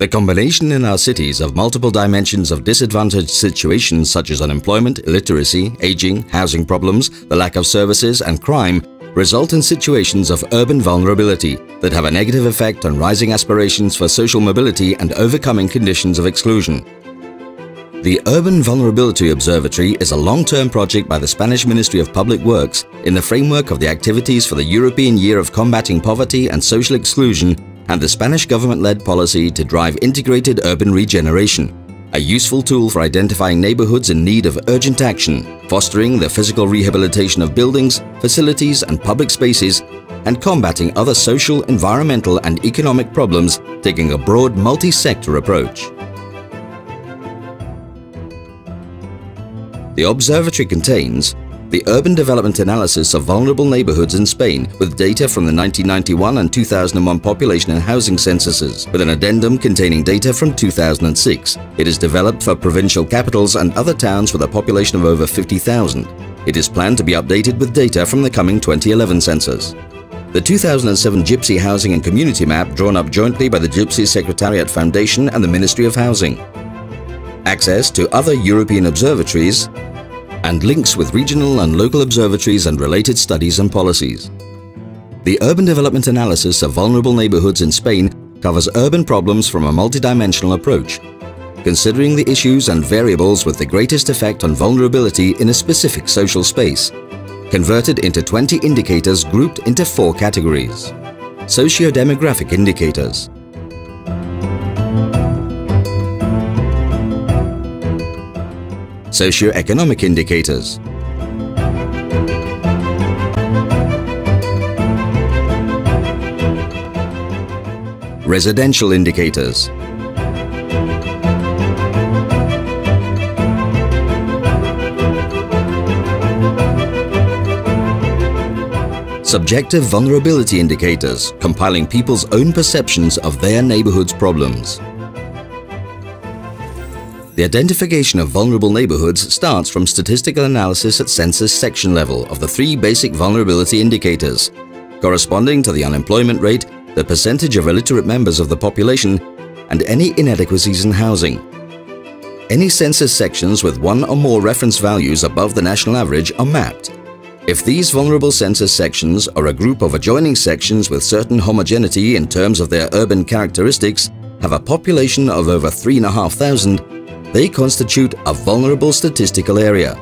The combination in our cities of multiple dimensions of disadvantaged situations such as unemployment, illiteracy, aging, housing problems, the lack of services and crime result in situations of urban vulnerability that have a negative effect on rising aspirations for social mobility and overcoming conditions of exclusion. The Urban Vulnerability Observatory is a long-term project by the Spanish Ministry of Public Works in the framework of the activities for the European Year of Combating Poverty and Social Exclusion and the Spanish government-led policy to drive integrated urban regeneration, a useful tool for identifying neighborhoods in need of urgent action, fostering the physical rehabilitation of buildings, facilities and public spaces, and combating other social, environmental and economic problems, taking a broad multi-sector approach. The observatory contains the urban development analysis of vulnerable neighborhoods in Spain with data from the 1991 and 2001 population and housing censuses, with an addendum containing data from 2006. It is developed for provincial capitals and other towns with a population of over 50,000. It is planned to be updated with data from the coming 2011 census. The 2007 Gypsy Housing and Community Map, drawn up jointly by the Gypsy Secretariat Foundation and the Ministry of Housing. Access to other European observatories and links with regional and local observatories and related studies and policies. The urban development analysis of vulnerable neighborhoods in Spain covers urban problems from a multidimensional approach, considering the issues and variables with the greatest effect on vulnerability in a specific social space, converted into 20 indicators grouped into 4 categories. Socio-demographic indicators, socio-economic indicators, residential indicators, subjective vulnerability indicators, compiling people's own perceptions of their neighborhood's problems. The identification of vulnerable neighborhoods starts from statistical analysis at census section level of the 3 basic vulnerability indicators, corresponding to the unemployment rate, the percentage of illiterate members of the population, and any inadequacies in housing. Any census sections with 1 or more reference values above the national average are mapped. If these vulnerable census sections are a group of adjoining sections with certain homogeneity in terms of their urban characteristics, have a population of over 3,500, they constitute a vulnerable statistical area.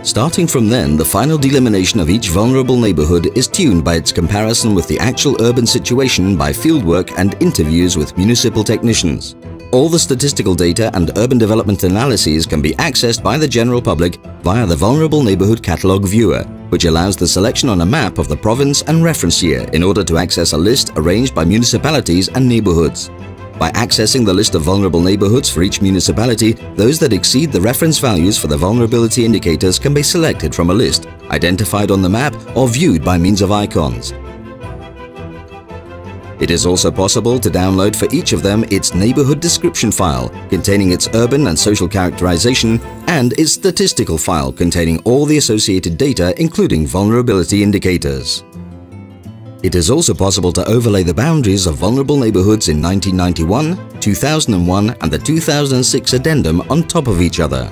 Starting from then, the final delimitation of each vulnerable neighborhood is tuned by its comparison with the actual urban situation by fieldwork and interviews with municipal technicians. All the statistical data and urban development analyses can be accessed by the general public via the Vulnerable Neighborhood Catalog Viewer, which allows the selection on a map of the province and reference year in order to access a list arranged by municipalities and neighborhoods. By accessing the list of vulnerable neighborhoods for each municipality, those that exceed the reference values for the vulnerability indicators can be selected from a list, identified on the map or viewed by means of icons. It is also possible to download for each of them its neighborhood description file containing its urban and social characterization and its statistical file containing all the associated data including vulnerability indicators. It is also possible to overlay the boundaries of vulnerable neighborhoods in 1991, 2001 and the 2006 addendum on top of each other.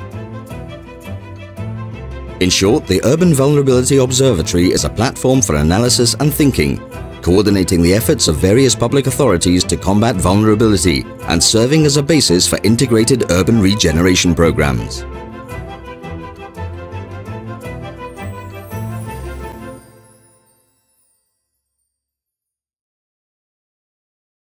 In short, the Urban Vulnerability Observatory is a platform for analysis and thinking, coordinating the efforts of various public authorities to combat vulnerability and serving as a basis for integrated urban regeneration programs.